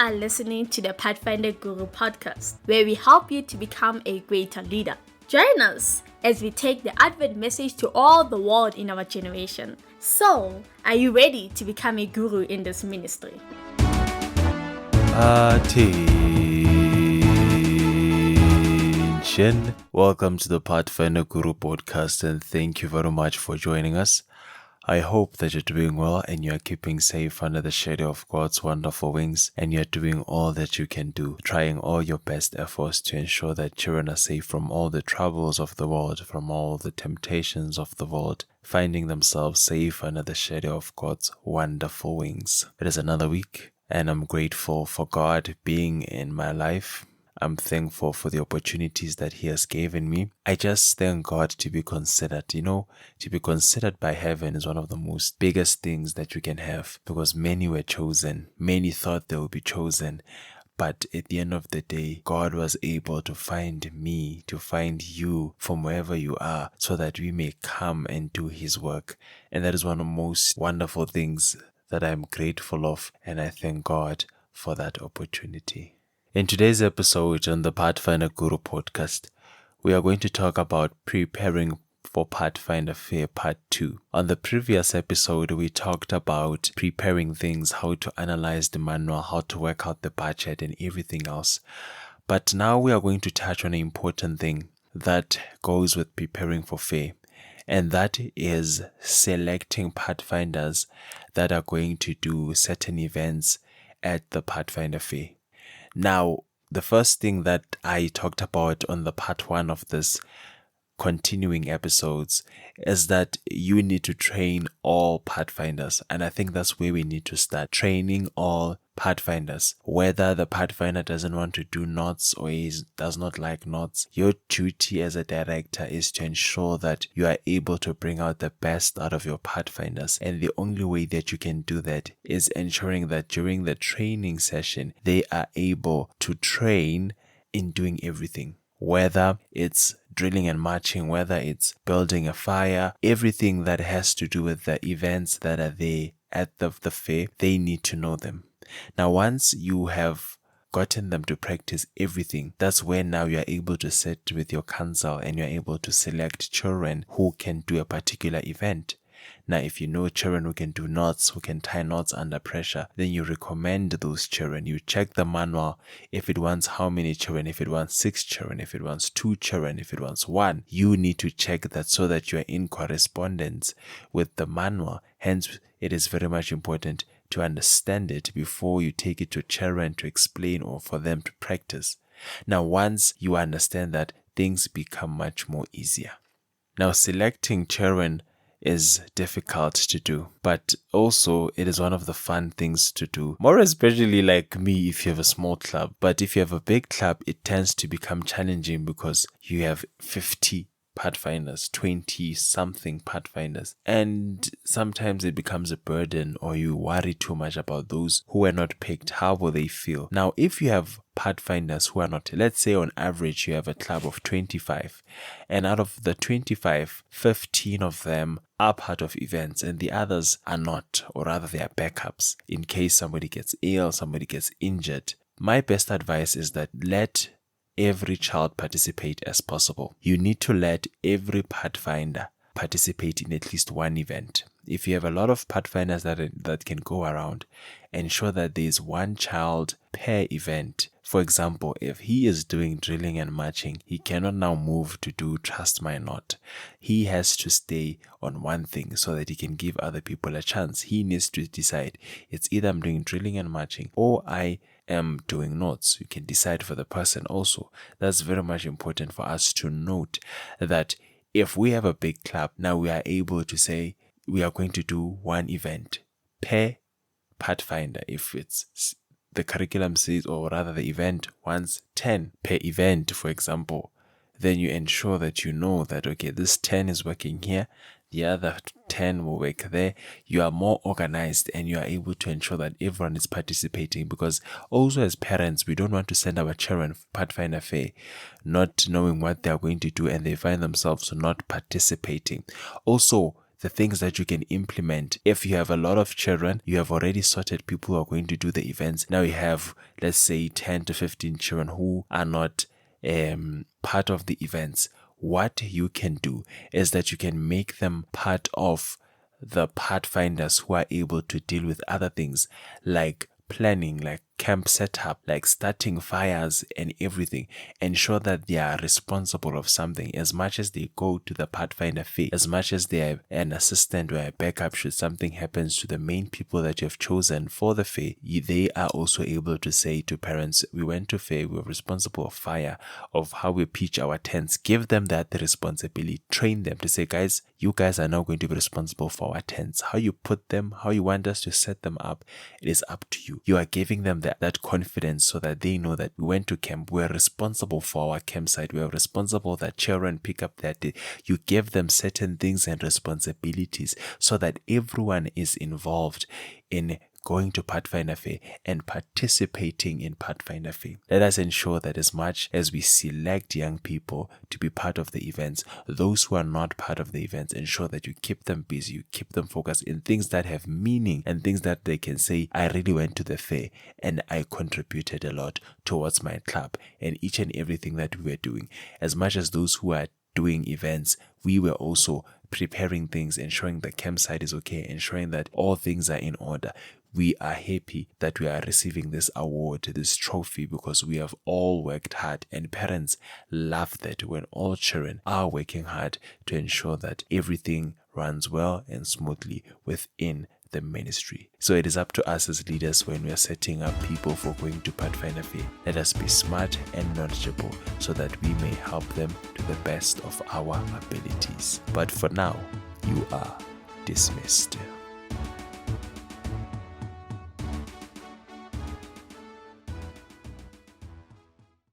are listening to the Pathfinder Guru Podcast, where we help you to become a greater leader. Join us as we take the Advent message to all the world in our generation. So, are you ready to become a guru in this ministry? Attention! Welcome to the Pathfinder Guru Podcast, and thank you very much for joining us. I hope that you're doing well and you're keeping safe under the shadow of God's wonderful wings, and you're doing all that you can do, trying all your best efforts to ensure that children are safe from all the troubles of the world, from all the temptations of the world, finding themselves safe under the shadow of God's wonderful wings. It is another week, and I'm grateful for God being in my life. I'm thankful for the opportunities that He has given me. I just thank God to be considered. To be considered by heaven is one of the most biggest things that you can have, because many were chosen. Many thought they would be chosen. But at the end of the day, God was able to find me, to find you from wherever you are, so that we may come and do His work. And that is one of the most wonderful things that I'm grateful of, and I thank God for that opportunity. In today's episode on the Pathfinder Guru Podcast, we are going to talk about preparing for Pathfinder Fair Part 2. On the previous episode, we talked about preparing things, how to analyze the manual, how to work out the budget and everything else. But now we are going to touch on an important thing that goes with preparing for Fair, and that is selecting Pathfinders that are going to do certain events at the Pathfinder Fair. Now, the first thing that I talked about on the part 1 of this continuing episodes is that you need to train all Pathfinders. And I think that's where we need to start, training all Pathfinders. Whether the Pathfinder doesn't want to do knots or does not like knots, your duty as a director is to ensure that you are able to bring out the best out of your Pathfinders. And the only way that you can do that is ensuring that during the training session, they are able to train in doing everything. Whether it's drilling and marching, whether it's building a fire, everything that has to do with the events that are there at the fair, they need to know them. Now, once you have gotten them to practice everything, that's when now you are able to sit with your council and you're able to select children who can do a particular event. Now, if you know children who can do knots, who can tie knots under pressure, then you recommend those children. You check the manual if it wants how many children, if it wants 6 children, if it wants 2 children, if it wants 1. You need to check that so that you are in correspondence with the manual. Hence, it is very much important to understand it before you take it to children to explain or for them to practice. Now, once you understand that, things become much more easier. Now, selecting children is difficult to do, but also it is one of the fun things to do, more especially like me if you have a small club. But if you have a big club, it tends to become challenging because you have 50 Pathfinders, 20 something Pathfinders, and sometimes it becomes a burden, or you worry too much about those who are not picked. How will they feel? Now, if you have Pathfinders who are not, let's say on average you have a club of 25, and out of the 25, 15 of them are part of events and the others are not, or rather they are backups in case somebody gets ill, somebody gets injured. My best advice is that let every child participate as possible. You need to let every Pathfinder participate in at least one event. If you have a lot of Pathfinders that can go around, ensure that there is one child per event. For example, if he is doing drilling and marching, he cannot now move to do Trust My Knot. He has to stay on one thing so that he can give other people a chance. He needs to decide, it's either I'm doing drilling and marching or I am doing knots. You can decide for the person also. That's very much important for us to note, that if we have a big club, now we are able to say we are going to do one event per Pathfinder. If it's the curriculum says, or rather the event wants 10 per event, for example, then you ensure that you know that, okay, this 10 is working here, the other 10 will work there. You are more organized and you are able to ensure that everyone is participating, because also as parents, we don't want to send our children Pathfinder Fair not knowing what they are going to do and they find themselves not participating. Also, the things that you can implement. If you have a lot of children, you have already sorted people who are going to do the events. Now you have, let's say, 10 to 15 children who are not part of the events. What you can do is that you can make them part of the Pathfinders who are able to deal with other things like planning, like camp setup, like starting fires and everything. Ensure that they are responsible of something as much as they go to the Pathfinder Fair, as much as they are an assistant or a backup should something happens to the main people that you have chosen for the fair. They are also able to say to parents, we went to fair, we were responsible of fire, of how we pitch our tents. Give them that responsibility. Train them to say, guys, you guys are now going to be responsible for our tents. How you put them, how you want us to set them up, it is up to you. You are giving them that confidence so that they know that we went to camp, we're responsible for our campsite, we're responsible that children pick up that day. You give them certain things and responsibilities so that everyone is involved in going to Pathfinder Fair and participating in Pathfinder Fair. Let us ensure that as much as we select young people to be part of the events, those who are not part of the events, ensure that you keep them busy, you keep them focused in things that have meaning and things that they can say, I really went to the fair and I contributed a lot towards my club and each and everything that we were doing. As much as those who are doing events, we were also preparing things, ensuring the campsite is okay, ensuring that all things are in order. We are happy that we are receiving this award, this trophy, because we have all worked hard, and parents love that when all children are working hard to ensure that everything runs well and smoothly within the ministry. So it is up to us as leaders when we are setting up people for going to Pathfinder Fair. Let us be smart and knowledgeable so that we may help them to the best of our abilities. But for now, you are dismissed.